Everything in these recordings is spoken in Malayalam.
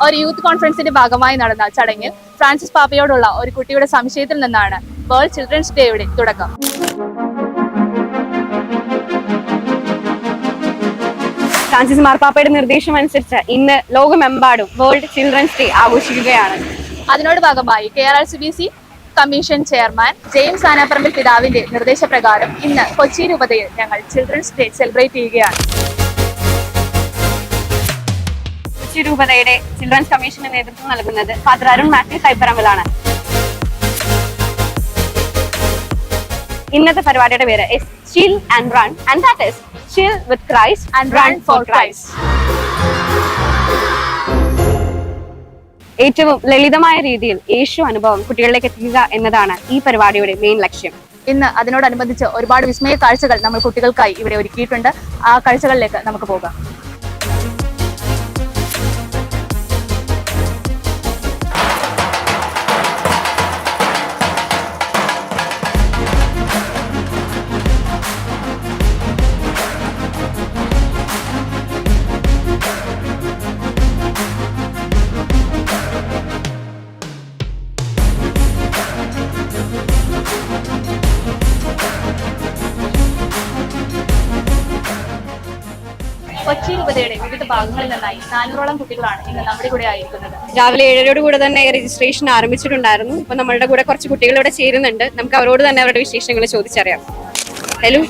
ഒരു യൂത്ത് കോൺഫറൻസിന്റെ ഭാഗമായി നടന്ന ചടങ്ങിൽ ഫ്രാൻസിസ് പാപ്പയോടുള്ള ഒരു കുട്ടിയുടെ സംശയത്തിൽ നിന്നാണ് വേൾഡ് ചിൽഡ്രൻസ് ഡേയുടെ തുടക്കം. ഫ്രാൻസിസ് മാർപ്പാപ്പയുടെ നിർദ്ദേശം അനുസരിച്ച് ഇന്ന് ലോകമെമ്പാടും വേൾഡ് ചിൽഡ്രൻസ് ഡേ ആഘോഷിക്കുകയാണ്. അതിനോട് ഭാഗമായി KRLCBC commission chairman James Anaparambil പിതാവിന്റെ നിർദ്ദേശപ്രകാരം ഇന്ന് കൊച്ചി രൂപതയിൽ ഞങ്ങൾ ചിൽഡ്രൻസ് ഡേ സെലിബ്രേറ്റ് ചെയ്യുകയാണ്. കൊച്ചി രൂപതയുടെ ചിൽഡ്രൻസ് കമ്മീഷന് നേതൃത്വം നൽകുന്നത് ഫാദർ അരുൺ മാത്യു കൈപ്പറമ്പിലാണ്. ഇന്നത്തെ പരിപാടിയുടെ പേര് chill and run, and that is chill with Christ and run for Christ. ഏറ്റവും ലളിതമായ രീതിയിൽ യേശു അനുഭവം കുട്ടികളിലേക്ക് എത്തിക്കുക എന്നതാണ് ഈ പരിപാടിയുടെ മെയിൻ ലക്ഷ്യം. ഇന്ന് അതിനോടനുബന്ധിച്ച് ഒരുപാട് വിസ്മയ കാഴ്ചകൾ നമ്മൾ കുട്ടികൾക്കായി ഇവിടെ ഒരുക്കിയിട്ടുണ്ട്. ആ കാഴ്ചകളിലേക്ക് നമുക്ക് പോകാം. കൊച്ചി രൂപതയുടെ വിവിധ ഭാഗങ്ങളിൽ നിന്നായി 400ഓളം കുട്ടികളാണ് ഇന്ന് നമ്മുടെ കൂടെ ആയിരിക്കുന്നത്. രാവിലെ 7:00 കൂടെ തന്നെ രജിസ്ട്രേഷൻ ആരംഭിച്ചിട്ടുണ്ടായിരുന്നു. ഇപ്പൊ നമ്മളുടെ കൂടെ കുറച്ച് കുട്ടികൾ ഇവിടെ ചേരുന്നുണ്ട്. നമുക്ക് അവരോട് തന്നെ അവരുടെ വിശേഷങ്ങൾ ചോദിച്ചറിയാം. ഹലോ,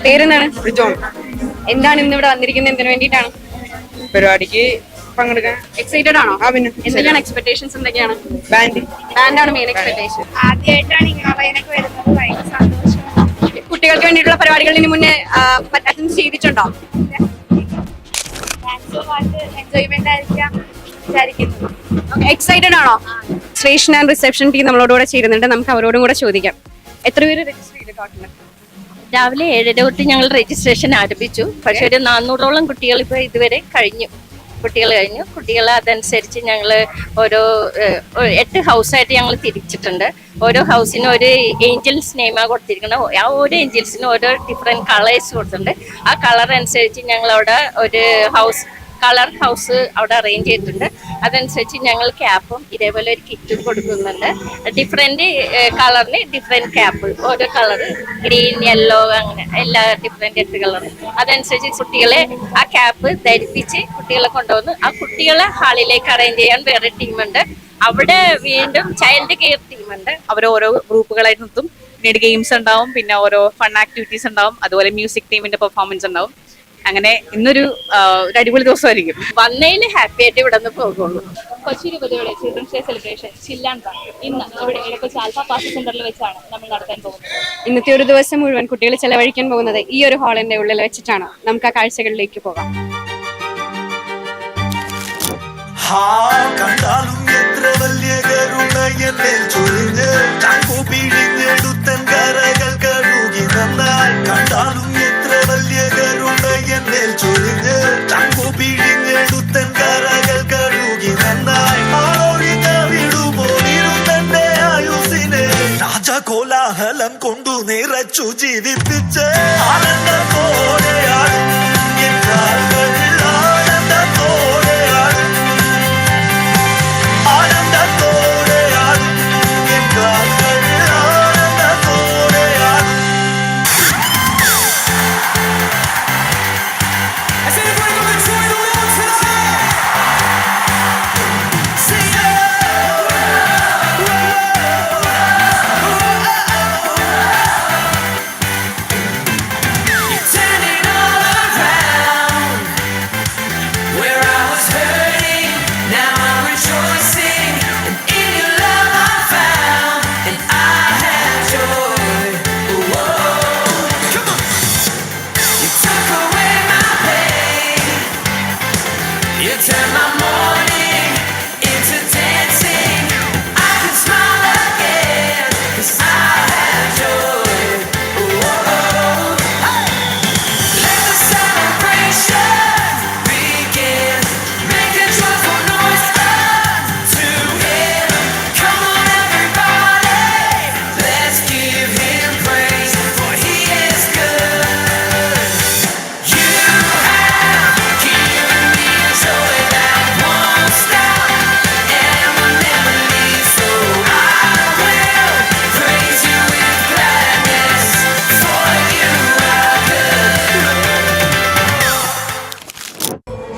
പേരെന്താണ്? എന്താണ് ഇന്ന് ഇവിടെ വന്നിരിക്കുന്നത്? എന്തിനു വേണ്ടിയിട്ടാണ്? പരിപാടിക്ക് പങ്കെടുക്കാൻ. എക്സൈറ്റഡ് ആണോ? എന്തൊക്കെയാണ് എക്സ്പെക്ടേഷൻസ്? എന്തൊക്കെയാണ്? ബാൻഡാണ് മെയിൻ എക്സ്പെക്ടേഷൻ. ആദ്യമായിട്ടാണ് ഇങ്ങനെ വരുന്നത്. ഭയങ്കര സന്തോഷം. കുട്ടികൾക്ക് വേണ്ടിയിട്ടുള്ള പരിപാടികൾ ഇതിന് മുന്നേ അറ്റൻഡ് ചെയ്തിട്ടുണ്ടോ? എൻജോയ്മെന്റ് ആയിരിക്കാം വിചാരിക്കുന്നു. എക്സൈറ്റഡ് ആണോ? രജിസ്ട്രേഷൻ ആൻഡ് റിസപ്ഷൻ ടീം നമ്മളോടുകൂടെ ചേരുന്നുണ്ട്. നമുക്ക് അവരോടും കൂടെ ചോദിക്കാം. എത്ര പേര് രജിസ്റ്റർ ചെയ്ത് ടോട്ടൽ? രാവിലെ 7:30 തൊട്ട് ഞങ്ങൾ രജിസ്ട്രേഷൻ ആരംഭിച്ചു. പക്ഷെ ഒരു 400ഓളം കുട്ടികൾ ഇപ്പോൾ ഇതുവരെ കഴിഞ്ഞു. കുട്ടികൾ അതനുസരിച്ച് ഞങ്ങൾ ഓരോ 8 ഹൗസായിട്ട് ഞങ്ങൾ തിരിച്ചിട്ടുണ്ട്. ഓരോ ഹൗസിനും ഒരു ഏഞ്ചൽസ് നെയിമാണ് കൊടുത്തിരിക്കുന്നത്. ആ ഓരോ ഏഞ്ചൽസിനും ഓരോ ഡിഫറെൻറ്റ് കളേഴ്സ് കൊടുത്തിട്ടുണ്ട്. ആ കളർ അനുസരിച്ച് ഞങ്ങൾ അവിടെ ഒരു കളർ ഹൗസ് അവിടെ അറേഞ്ച് ചെയ്തിട്ടുണ്ട്. അതനുസരിച്ച് ഞങ്ങൾ ക്യാപ്പും ഇതേപോലെ ഒരു കിറ്റും കൊടുക്കുന്നുണ്ട്. ഡിഫറെൻറ്റ് കളറിന് ഡിഫറെൻറ്റ് ക്യാപ്പ്, ഓരോ കളർ ഗ്രീൻ, യെല്ലോ, അങ്ങനെ എല്ലാ ഡിഫറെൻറ്റ് 8 കളർ. അതനുസരിച്ച് കുട്ടികളെ ആ ക്യാപ്പ് ധരിപ്പിച്ച് കുട്ടികളെ കൊണ്ടുവന്ന് ആ കുട്ടികളെ ഹാളിലേക്ക് അറേഞ്ച് ചെയ്യാൻ വേറെ ടീമുണ്ട്. അവിടെ വീണ്ടും ചൈൽഡ് കെയർ ടീമുണ്ട്. അവർ ഓരോ ഗ്രൂപ്പുകളായിട്ട് നിർത്തും. പിന്നീട് ഗെയിംസ് ഉണ്ടാവും, പിന്നെ ഓരോ ഫൺ ആക്ടിവിറ്റീസ് ഉണ്ടാവും, അതുപോലെ മ്യൂസിക് ടീമിന്റെ പെർഫോമൻസ് ഉണ്ടാവും. അങ്ങനെ ഇന്നൊരു അടിപൊളി ദിവസമായിരിക്കും. വന്നതിൽ ഹാപ്പി ആയിട്ട് ഇവിടെ നിന്ന് പോകുള്ളൂ. കൊച്ചി രൂപതയുടെ children's day celebration chill and run ഇന്ന് ഇവിടെ ഇടക്കൊച്ചി ആൽഫ പാസ് സെന്ററിൽ വെച്ചാണ് നമ്മൾ നടത്താൻ പോകുന്നത്. ഇന്നത്തെ ഒരു ദിവസം മുഴുവൻ കുട്ടികൾ ചെലവഴിക്കാൻ പോകുന്നത് ഈ ഒരു ഹാളിന്റെ ഉള്ളിൽ വെച്ചിട്ടാണ്. നമുക്ക് ആ കാഴ്ചകളിലേക്ക് പോകാം. കണ്ടാലും എത്ര വലിയ കരുണയല്ലേ ചൊരിഞ്ഞ് പിഴിഞ്ഞെടുത്തൻ കരകൾ കഴുകി നന്നായി. കണ്ടാലും എത്ര വലിയ കരുണയല്ലേ ചൊരിഞ്ഞ് പിഴിഞ്ഞെടുത്തൻ കരകൾ കഴുകി നന്നായി. ആളൊഴിഞ്ഞ വിടുപോലിരുന്നെ ആയുസിനെ രാജകോലാഹലം കൊണ്ടു നിറച്ചു ജീവിപ്പിച്ച് ആനന്ദത്തോടെയാണ്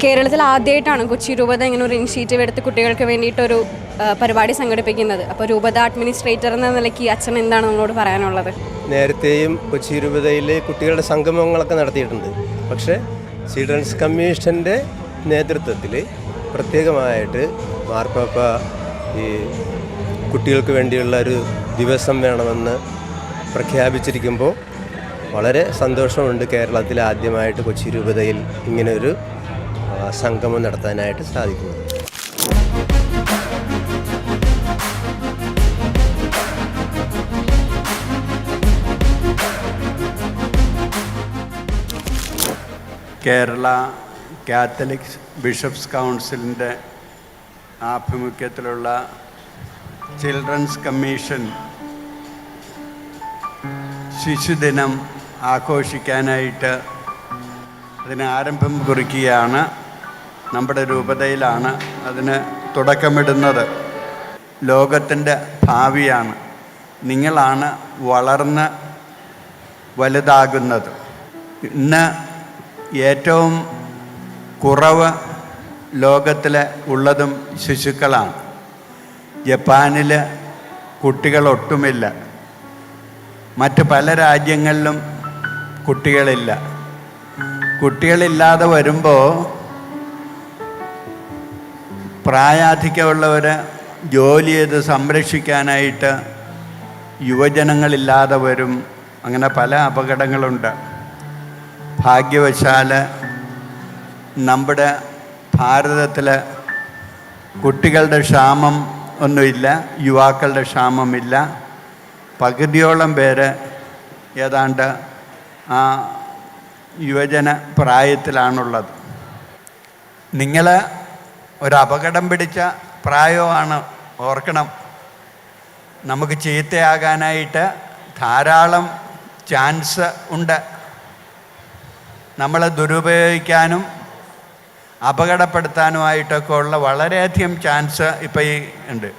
കേരളത്തിൽ ആദ്യമായിട്ടാണ് കൊച്ചി രൂപത ഇങ്ങനെ ഒരു ഇനിഷ്യേറ്റീവ് എടുത്ത് കുട്ടികൾക്ക് വേണ്ടിയിട്ടൊരു പരിപാടി സംഘടിപ്പിക്കുന്നത്. അപ്പോൾ രൂപത അഡ്മിനിസ്ട്രേറ്റർ എന്ന നിലയ്ക്ക് അച്ഛൻ എന്താണ് നമ്മളോട് പറയാനുള്ളത്? നേരത്തെയും കൊച്ചി രൂപതയിൽ കുട്ടികളുടെ സംഗമങ്ങളൊക്കെ നടത്തിയിട്ടുണ്ട്. പക്ഷേ ചിൽഡ്രൻസ് കമ്മീഷൻ്റെ നേതൃത്വത്തിൽ പ്രത്യേകമായിട്ട് മാർപ്പാപ്പ ഈ കുട്ടികൾക്ക് വേണ്ടിയുള്ള ഒരു ദിവസം വേണമെന്ന് പ്രഖ്യാപിച്ചിരിക്കുമ്പോൾ വളരെ സന്തോഷമുണ്ട്. കേരളത്തിൽ ആദ്യമായിട്ട് കൊച്ചി രൂപതയിൽ ഇങ്ങനൊരു സംഗമം നടത്താനായിട്ട് സാധിക്കുന്നത്. കേരള കാത്തലിക് ബിഷപ്സ് കൗൺസിലിൻ്റെ ആഭിമുഖ്യത്തിലുള്ള ചിൽഡ്രൻസ് കമ്മീഷൻ ശിശുദിനം ആഘോഷിക്കാനായിട്ട് അതിന് ആരംഭം കുറിക്കുകയാണ്. നമ്മുടെ രൂപതയിലാണ് അതിന് തുടക്കമിടുന്നത്. ലോകത്തിൻ്റെ ഭാവിയാണ്. നിങ്ങളാണ് വളർന്ന് വലുതാകുന്നത്. ഇന്ന് ഏറ്റവും കുറവ് ലോകത്തിൽ ഉള്ളതും ശിശുക്കളാണ്. ജപ്പാനിൽ കുട്ടികളൊട്ടുമില്ല. മറ്റ് പല രാജ്യങ്ങളിലും കുട്ടികളില്ല. കുട്ടികളില്ലാതെ വരുമ്പോൾ പ്രായാധിക്യമുള്ളവർ ജോലി ചെയ്ത് സംരക്ഷിക്കാനായിട്ട് യുവജനങ്ങളില്ലാതെ വരും. അങ്ങനെ പല അപകടങ്ങളുണ്ട്. ഭാഗ്യവശാൽ നമ്മുടെ ഭാരതത്തിൽ കുട്ടികളുടെ ക്ഷാമം ഒന്നുമില്ല, യുവാക്കളുടെ ക്ഷാമമില്ല. പകുതിയോളം പേര് ഏതാണ്ട് ആ യുവജന പ്രായത്തിലാണുള്ളത്. നിങ്ങൾ ഒരു അപകടം പിടിച്ച പ്രായമാണ്, ഓർക്കണം. നമുക്ക് ചീത്തയാകാനായിട്ട് ധാരാളം ചാൻസ് ഉണ്ട്. നമ്മൾ ദുരുപയോഗിക്കാനും അപകടപ്പെടുത്താനുമായിട്ടൊക്കെ ഉള്ള വളരെയധികം ചാൻസ് ഇപ്പോൾ ഈ ഉണ്ട്.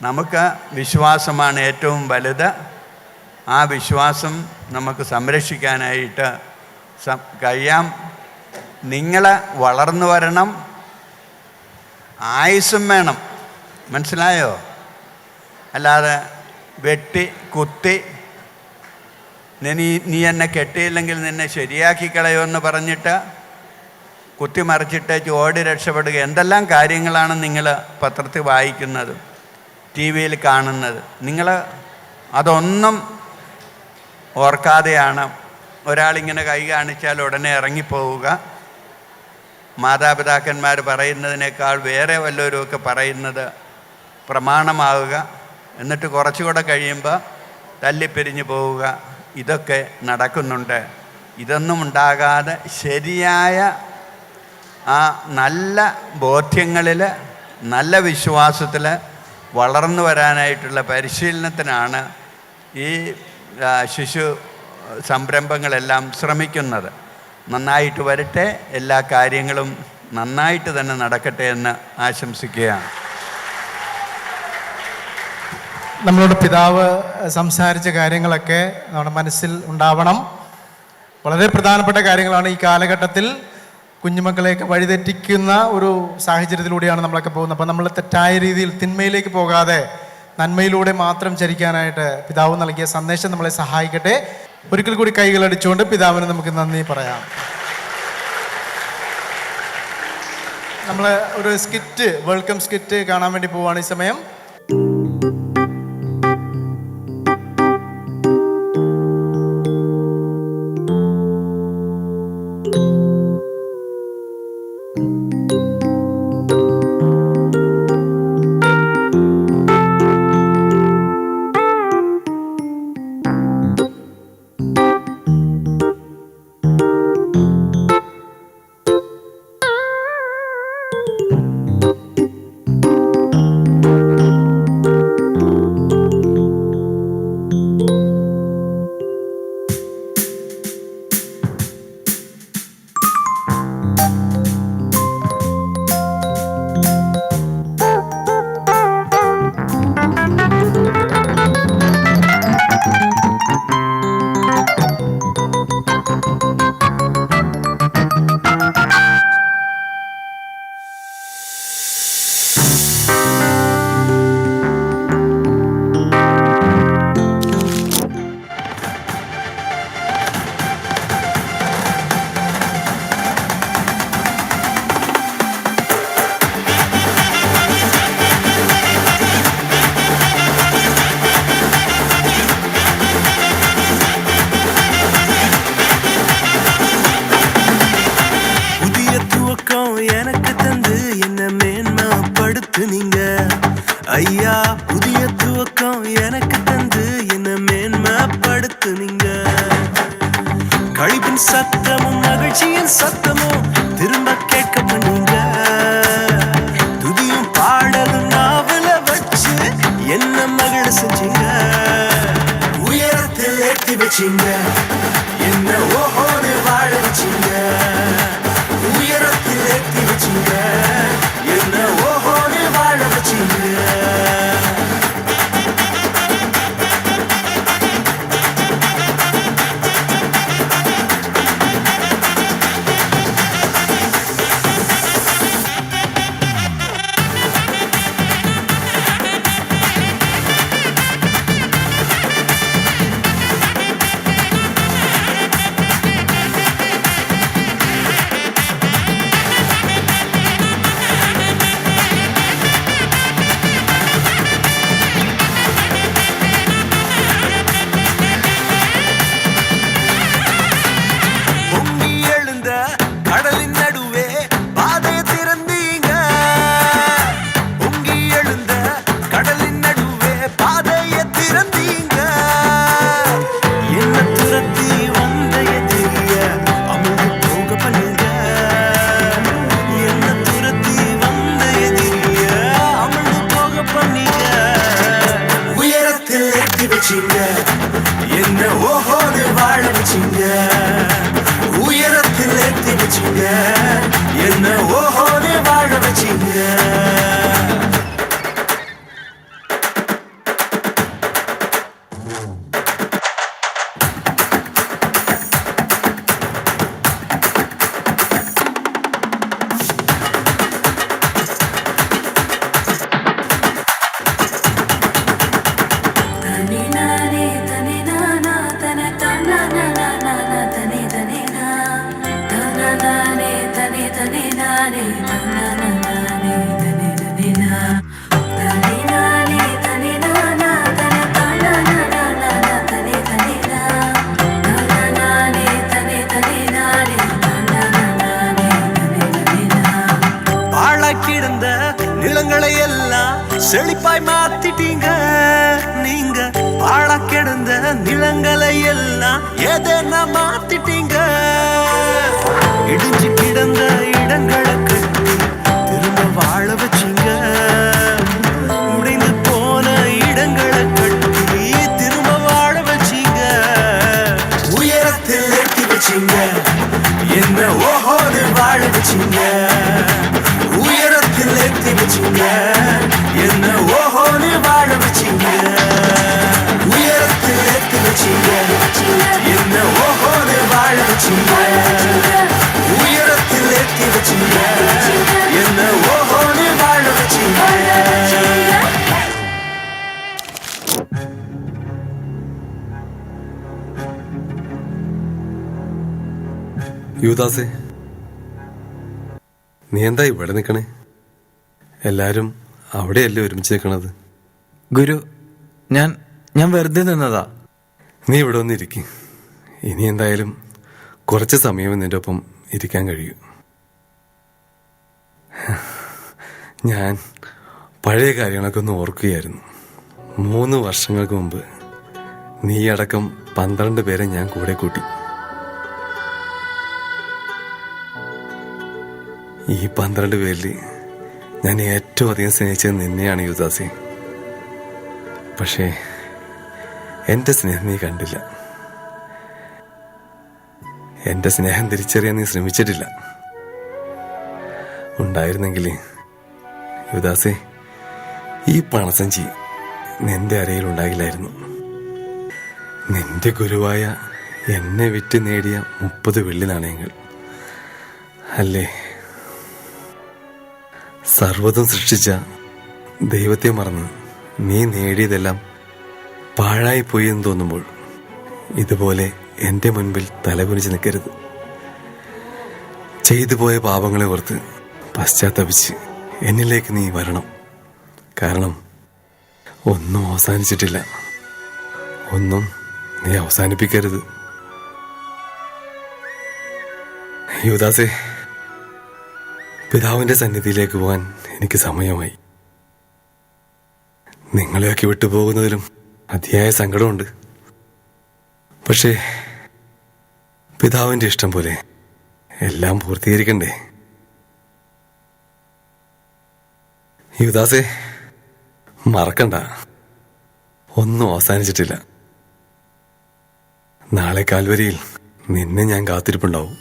നമുക്ക് വിശ്വാസമാണ് ഏറ്റവും വലുത്. ആ വിശ്വാസം നമുക്ക് സംരക്ഷിക്കാനായിട്ട് കഴിയാം. നിങ്ങൾ വളർന്നു വരണം, ആയുസ്സും വേണം. മനസ്സിലായോ? അല്ലാതെ വെട്ടി കുത്തി നീ എന്നെ കെട്ടിയില്ലെങ്കിൽ നിന്നെ ശരിയാക്കി കളയുമെന്ന് പറഞ്ഞിട്ട് കുത്തിമറിച്ചിട്ടേച്ച് ഓടി രക്ഷപ്പെടുക. എന്തെല്ലാം കാര്യങ്ങളാണ് നിങ്ങൾ പത്രത്തിൽ വായിക്കുന്നത്, ടി വിയിൽ കാണുന്നത്. നിങ്ങൾ അതൊന്നും ഓർക്കാതെയാണ് ഒരാളിങ്ങനെ കൈ കാണിച്ചാൽ ഉടനെ ഇറങ്ങിപ്പോവുക. മാതാപിതാക്കന്മാർ പറയുന്നതിനേക്കാൾ വേറെ വല്ലവരുമൊക്കെ പറയുന്നത് പ്രമാണമാവുക. എന്നിട്ട് കുറച്ചുകൂടെ കഴിയുമ്പോൾ തല്ലിപ്പിരിഞ്ഞു പോവുക. ഇതൊക്കെ നടക്കുന്നുണ്ട്. ഇതൊന്നും ഉണ്ടാകാതെ ശരിയായ ആ നല്ല ബോധ്യങ്ങളിൽ, നല്ല വിശ്വാസത്തിൽ വളർന്നു വരാനായിട്ടുള്ള പരിശീലനത്തിനാണ് ഈ ശിശു സംരംഭങ്ങളെല്ലാം ശ്രമിക്കുന്നത്. നന്നായിട്ട് വരട്ടെ, എല്ലാ കാര്യങ്ങളും നന്നായിട്ട് തന്നെ നടക്കട്ടെ എന്ന് ആശംസിക്കുകയാണ്. നമ്മളോട് പിതാവ് സംസാരിച്ച കാര്യങ്ങളൊക്കെ നമ്മുടെ മനസ്സിൽ ഉണ്ടാവണം. വളരെ പ്രധാനപ്പെട്ട കാര്യങ്ങളാണ്. ഈ കാലഘട്ടത്തിൽ കുഞ്ഞുമക്കളെയൊക്കെ വഴിതെറ്റിക്കുന്ന ഒരു സാഹചര്യത്തിലൂടെയാണ് നമ്മളൊക്കെ പോകുന്നത്. അപ്പോൾ നമ്മൾ തെറ്റായ രീതിയിൽ തിന്മയിലേക്ക് പോകാതെ നന്മയിലൂടെ മാത്രം ചരിക്കാനായിട്ട് പിതാവ് നൽകിയ സന്ദേശം നമ്മളെ സഹായിക്കട്ടെ. ഒരിക്കൽ കൂടി കൈകളടിച്ചുകൊണ്ട് പിതാവിന് നമുക്ക് നന്ദി പറയാം. നമ്മൾ ഒരു സ്കിറ്റ്, വെൽക്കം സ്കിറ്റ് കാണാൻ വേണ്ടി പോവുകയാണ് ഈ സമയം. மகிழ செஞ்சீங்க உயரத்தில் ஏற்றி வச்சீங்க என்ன ஓஹோன்னு வாழ வச்சீங்க உயரத்தில் ஏற்றி வச்சீங்க என்ன ஓஹோன்னு வாழ வச்சீங்க என்ன ஓஹோன்னு வாழ வச்சீங்க உயரத்தில் ஏற்றி வச்சீங்க என்ன ஓஹோன்னு வாழ வச்சீங்க கிடந்த நிலங்களை எல்லாம் செழிப்பாய் மாத்திட்டீங்க நீங்க பாழா கிடந்த நிலங்களை எல்லாம் எதனா மாத்திட்டீங்க இடிஞ்சு கிடந்த இடங்களை கட்டி திரும்ப வாழ வச்சீங்க உடைந்து போன இடங்களை கட்டி திரும்ப வாழ வச்சீங்க உயரத்தில் ஏற்றி வச்சீங்க என்ன ஓஹோன்னு வாழ வச்சீங்க உயரத்தில் ஏற்றி வச்சீங்க என்ன ஓஹோன்னு வாழ வச்சீங்க உயரத்தில் ஏற்றி வச்சீங்க என்ன ஓஹோன்னு வாழ வச்சீங்க உயரத்தில் ஏற்றி வச்சீங்க என்ன ஓஹோன்னு வாழ வச்சீங்க യുവദാസേ, നീ എന്താ ഇവിടെ നിൽക്കണേ? എല്ലാരും അവിടെയല്ലേ ഒരുമിച്ച് നിൽക്കണത്? ഗുരു, ഞാൻ വെറുതെ നിന്നതാ. നീ ഇവിടെ ഒന്നിരിക്കും. ഇനി എന്തായാലും കുറച്ച് സമയം നിന്റെ ഒപ്പം ഇരിക്കാൻ കഴിയും. ഞാൻ പഴയ കാര്യങ്ങളൊക്കെ ഒന്ന് ഓർക്കുകയായിരുന്നു. 3 വർഷങ്ങൾക്ക് മുമ്പ് നീ അടക്കം 12 പേരെ ഞാൻ കൂടെ കൂട്ടി. ഈ 12 പേരിൽ ഞാൻ ഏറ്റവും അധികം സ്നേഹിച്ചത് നിന്നെയാണ് യുവദാസേ. പക്ഷേ എൻ്റെ സ്നേഹം നീ കണ്ടില്ല. എൻ്റെ സ്നേഹം തിരിച്ചറിയാൻ നീ ശ്രമിച്ചിട്ടില്ല. ഉണ്ടായിരുന്നെങ്കിൽ യുവദാസേ, ഈ പണസഞ്ചി നിന്റെ അരയിൽ ഉണ്ടാകില്ലായിരുന്നു. നിന്റെ ഗുരുവായ എന്നെ വിറ്റ് നേടിയ 30 വെള്ളി നാണയങ്ങൾ അല്ലേ? സർവ്വതും സൃഷ്ടിച്ച ദൈവത്തെ മറന്ന് നീ നേടിയതെല്ലാം പാഴായിപ്പോയി എന്ന് തോന്നുമ്പോൾ ഇതുപോലെ എൻ്റെ മുൻപിൽ തലകുനിച്ച് നിൽക്കരുത്. ചെയ്തു പോയ പാപങ്ങളെ ഓർത്ത് പശ്ചാത്തപിച്ച് എന്നിലേക്ക് നീ വരണം. കാരണം ഒന്നും അവസാനിച്ചിട്ടില്ല. ഒന്നും നീ അവസാനിപ്പിക്കരുത്. യുവദാസേ, പിതാവിൻ്റെ സന്നിധിയിലേക്ക് പോകാൻ എനിക്ക് സമയമായി. നിങ്ങളെയൊക്കെ വിട്ടുപോകുന്നതിലും അതിയായ സങ്കടമുണ്ട്. പക്ഷേ പിതാവിൻ്റെ ഇഷ്ടം പോലെ എല്ലാം പൂർത്തീകരിക്കണ്ടേ? യുവദാസേ, മറക്കണ്ട, ഒന്നും അവസാനിച്ചിട്ടില്ല. നാളെ കാൽവരിയിൽ നിന്നെ ഞാൻ കാത്തിരിപ്പുണ്ടാവും.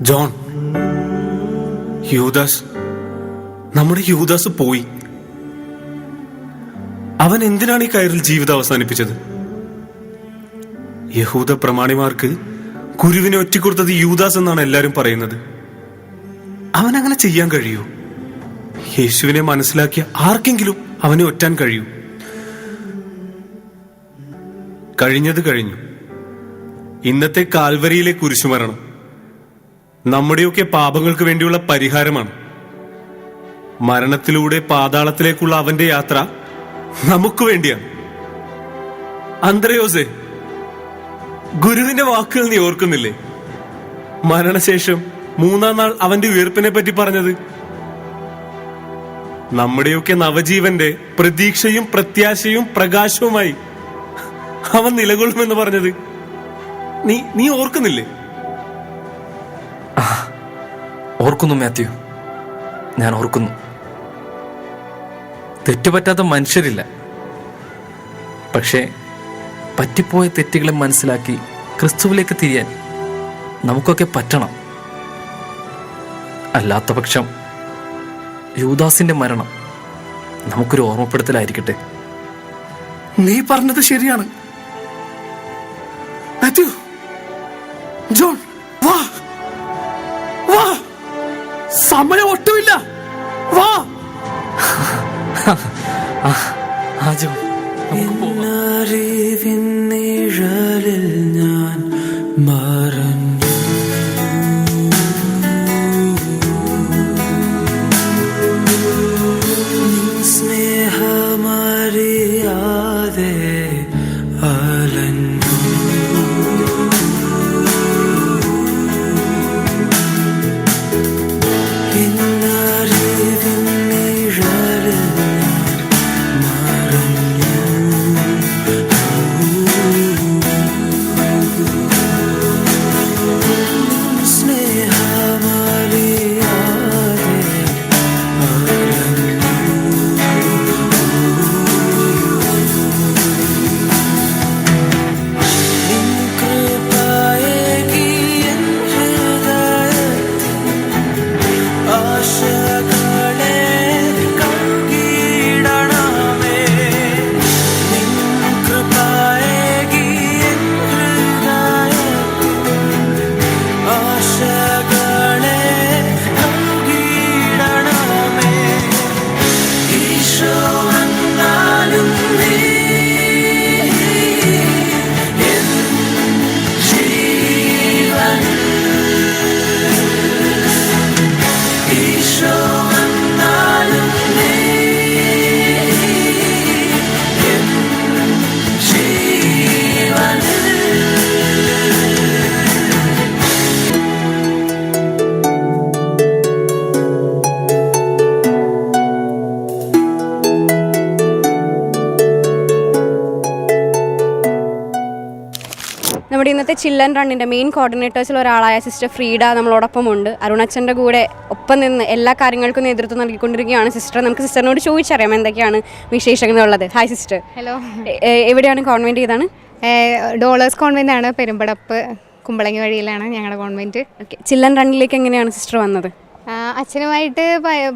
ജോൺ, യൂദാസ്, നമ്മുടെ യൂദാസ് പോയി. അവൻ എന്തിനാണ് ഈ കയറിൽ ജീവിതം അവസാനിപ്പിച്ചത്? യഹൂദ പ്രമാണിമാർക്ക് കുരുവിനെ ഒറ്റിക്കൊടുത്തത് യൂദാസ് എന്നാണ് എല്ലാരും പറയുന്നത്. അവൻ അങ്ങനെ ചെയ്യാൻ കഴിയൂ? യേശുവിനെ മനസ്സിലാക്കിയ ആർക്കെങ്കിലും അവനെ ഒറ്റാൻ കഴിയൂ? കഴിഞ്ഞത് കഴിഞ്ഞു. ഇന്നത്തെ കാൽവരിയിലെ കുരിശുമരണം നമ്മുടെയൊക്കെ പാപങ്ങൾക്ക് വേണ്ടിയുള്ള പരിഹാരമാണ്. മരണത്തിലൂടെ പാതാളത്തിലേക്കുള്ള അവന്റെ യാത്ര നമുക്ക് വേണ്ടിയാണ്. അന്ത്രയോസേ, ഗുരുവിന്റെ വാക്കുകൾ നീ ഓർക്കുന്നില്ലേ? മരണശേഷം 3-ാം നാൾ അവന്റെ ഉയർപ്പിനെ പറ്റി പറഞ്ഞത്. നമ്മുടെയൊക്കെ നവജീവന്റെ പ്രതീക്ഷയും പ്രത്യാശയും പ്രകാശവുമായി അവൻ നിലകൊള്ളുമെന്ന് പറഞ്ഞത് നീ ഓർക്കുന്നില്ലേ? ഓർക്കുന്നു മാത്യു, ഞാൻ ഓർക്കുന്നു. തെറ്റുപറ്റാത്ത മനുഷ്യരില്ല. പക്ഷേ പറ്റിപ്പോയ തെറ്റുകളെ മനസ്സിലാക്കി ക്രിസ്തുവിലേക്ക് തിരിയാൻ നമുക്കൊക്കെ പറ്റണം. അല്ലാത്ത പക്ഷം യൂദാസിന്റെ മരണം നമുക്കൊരു ഓർമ്മപ്പെടുത്തലായിരിക്കട്ടെ. നീ പറഞ്ഞത് ശരിയാണ് മാത്യു. ജോൺ, വാ വാ, സമയം ഒട്ടുമില്ല, വാ. നിഴലിൽ ഞാൻ മറഞ്ഞു, സ്നേഹമറിയാതെ അലഞ്ഞു. നമ്മുടെ ഇന്നത്തെ ചിൽഡ്രൻ റണ്ണിൻ്റെ മെയിൻ കോർഡിനേറ്റേഴ്സിൽ ഒരാളായ സിസ്റ്റർ ഫ്രീഡ നമ്മളോടൊപ്പം ഉണ്ട്. അരുണച്ചൻ്റെ കൂടെ ഒപ്പം നിന്ന് എല്ലാ കാര്യങ്ങൾക്കും നേതൃത്വം നൽകിക്കൊണ്ടിരിക്കുകയാണ് സിസ്റ്റർ. നമുക്ക് സിസ്റ്ററിനോട് ചോദിച്ചറിയാം എന്തൊക്കെയാണ് വിശേഷങ്ങളുള്ളത്. Hi sister. ഹലോ. എവിടെയാണ് കോൺവെൻറ്റ് ചെയ്താണ്? ഡോളേഴ്സ് കോൺവെന്റ് ആണ്, പെരുമ്പടപ്പ് കുമ്പളങ്ങി വഴിയിലാണ് ഞങ്ങളുടെ കോൺവെന്റ്. ഓക്കെ, ചിൽഡ്രൻ റണ്ണിലേക്ക് എങ്ങനെയാണ് സിസ്റ്റർ വന്നത്? അച്ഛനുമായിട്ട്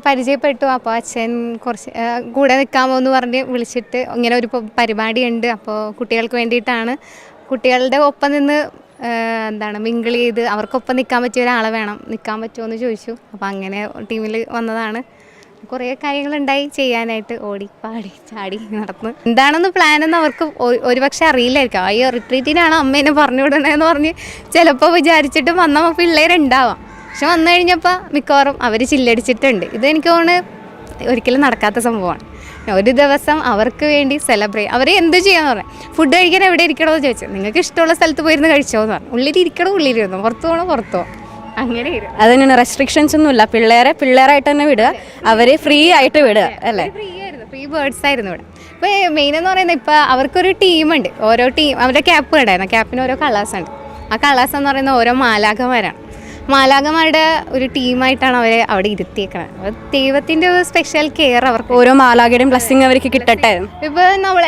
പരിചയപ്പെട്ടു. അപ്പോൾ അച്ഛൻ കുറച്ച് കൂടെ നിൽക്കാമോ എന്ന് പറഞ്ഞ് വിളിച്ചിട്ട് ഇങ്ങനെ ഒരു പരിപാടി ഉണ്ട്, അപ്പോൾ കുട്ടികൾക്ക് വേണ്ടിയിട്ടാണ്, കുട്ടികളുടെ ഒപ്പം നിന്ന് മിങ്കിൾ ചെയ്ത് അവർക്കൊപ്പം നിൽക്കാൻ പറ്റിയ ഒരാളെ വേണം, നിൽക്കാൻ പറ്റുമോ എന്ന് ചോദിച്ചു. അപ്പോൾ അങ്ങനെ ടീമിൽ വന്നതാണ്. കുറേ കാര്യങ്ങളുണ്ടായി ചെയ്യാനായിട്ട്, ഓടി പാടി ചാടി നടന്ന്. എന്താണെന്ന് പ്ലാനെന്ന് അവർക്ക് ഒരുപക്ഷെ അറിയില്ലായിരിക്കും. അയ്യോ റിട്രീറ്റിനാണ് അമ്മേനെ പറഞ്ഞു വിടണേന്ന് പറഞ്ഞ് ചിലപ്പോൾ വിചാരിച്ചിട്ട് വന്ന പിള്ളേരുണ്ടാവാം. പക്ഷെ വന്നു കഴിഞ്ഞപ്പോൾ മിക്കവാറും അവർ ചില്ലടിച്ചിട്ടുണ്ട്. ഇതെനിക്ക് തോന്നുന്നു ഒരിക്കലും നടക്കാത്ത സംഭവമാണ്. ഒരു ദിവസം അവർക്ക് വേണ്ടി സെലിബ്രേറ്റ്, അവർ എന്ത് ചെയ്യാന്ന് പറയാം. ഫുഡ് കഴിക്കാൻ എവിടെ ഇരിക്കണമെന്ന് ചോദിച്ചു. നിങ്ങൾക്ക് ഇഷ്ടമുള്ള സ്ഥലത്ത് പോയിരുന്ന് കഴിച്ചോ എന്ന് പറഞ്ഞു. ഉള്ളിലിരിക്കണം, ഉള്ളിലിരുന്നു, പുറത്തു പോകണം, പുറത്തു പോകാം. അങ്ങനെ അതിനാണ് റെസ്ട്രിക്ഷൻസ് ഒന്നുമില്ല. പിള്ളേരായിട്ട് തന്നെ വിടുക, അവരെ ഫ്രീ ആയിട്ട് വിടുക അല്ലേ? ഫ്രീ ബേർഡ്സ് ആയിരുന്നു ഇവിടെ. ഇപ്പോൾ മെയിൻ എന്ന് പറയുന്നത് ഇപ്പോൾ അവർക്കൊരു ടീമുണ്ട്. ഓരോ ടീം അവരുടെ ക്യാപ്പ് ഉണ്ടായിരുന്നു. ക്യാപ്പിന് ഓരോ കളേഴ്സുണ്ട്. ആ കളേഴ്സ് എന്ന് പറയുന്നത് ഓരോ മാലാഖമാരാണ്. മാലാഖമാരുടെ ഒരു ടീമായിട്ടാണ് അവരെ അവിടെ ഇരുത്തിയേക്കുന്നത്. അപ്പോൾ ദൈവത്തിൻ്റെ ഒരു സ്പെഷ്യൽ കെയർ അവർക്ക്. ഓരോ മാലാഖയുടെയും ബ്ലെസ്സിങ് അവർക്ക് കിട്ടട്ടെ. ഇപ്പോൾ നമ്മൾ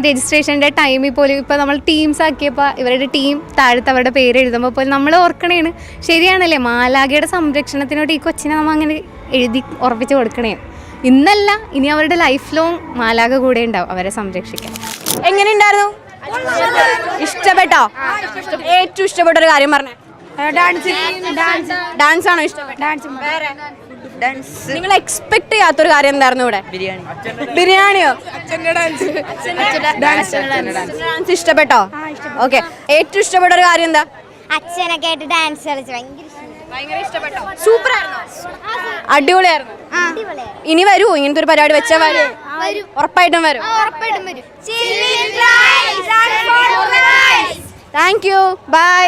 രജിസ്ട്രേഷൻ്റെ ടൈമിൽ പോലും ഇപ്പോൾ നമ്മൾ ടീംസ് ആക്കിയപ്പോൾ ഇവരുടെ ടീം താഴത്ത് അവരുടെ പേര് എഴുതുമ്പോൾ പോലും നമ്മൾ ഓർക്കണേണ്. ശരിയാണല്ലേ, മാലാഖയുടെ സംരക്ഷണത്തിനോട് ഈ കൊച്ചിനെ നമ്മൾ അങ്ങനെ എഴുതി ഉറപ്പിച്ച് കൊടുക്കണേ. ഇന്നല്ല, ഇനി അവരുടെ ലൈഫ് ലോങ് മാലാഖ കൂടെ ഉണ്ടാവും അവരെ സംരക്ഷിക്കാൻ. എങ്ങനെയുണ്ടായിരുന്നു? ഇഷ്ടപ്പെട്ടോ? ഏറ്റവും ഇഷ്ടപ്പെട്ട ഒരു കാര്യം പറഞ്ഞേ. ഡാൻസ് ആണോ ഇഷ്ടപ്പെട്ട? നിങ്ങൾ എക്സ്പെക്ട് ചെയ്യാത്തൊരു കാര്യം എന്തായിരുന്നു ഇവിടെ? ബിരിയാണിയോ? ഡാൻസ് ഇഷ്ടപ്പെട്ടോ? ഓക്കെ, ഏറ്റവും ഇഷ്ടപ്പെട്ട ഒരു കാര്യം എന്താ? അച്ഛനൊക്കെ ആയിട്ട് ഡാൻസ് കളിച്ചു ഭയങ്കര ഇഷ്ടപ്പെട്ടോ? സൂപ്പർ ആയിരുന്നു, അടിപൊളിയായിരുന്നു. ഇനി വരൂ, ഇങ്ങനത്തെ ഒരു പരിപാടി വെച്ചാൽ വരും? ഉറപ്പായിട്ടും വരും. ഉറപ്പായിട്ടും വരും. Thank you, by.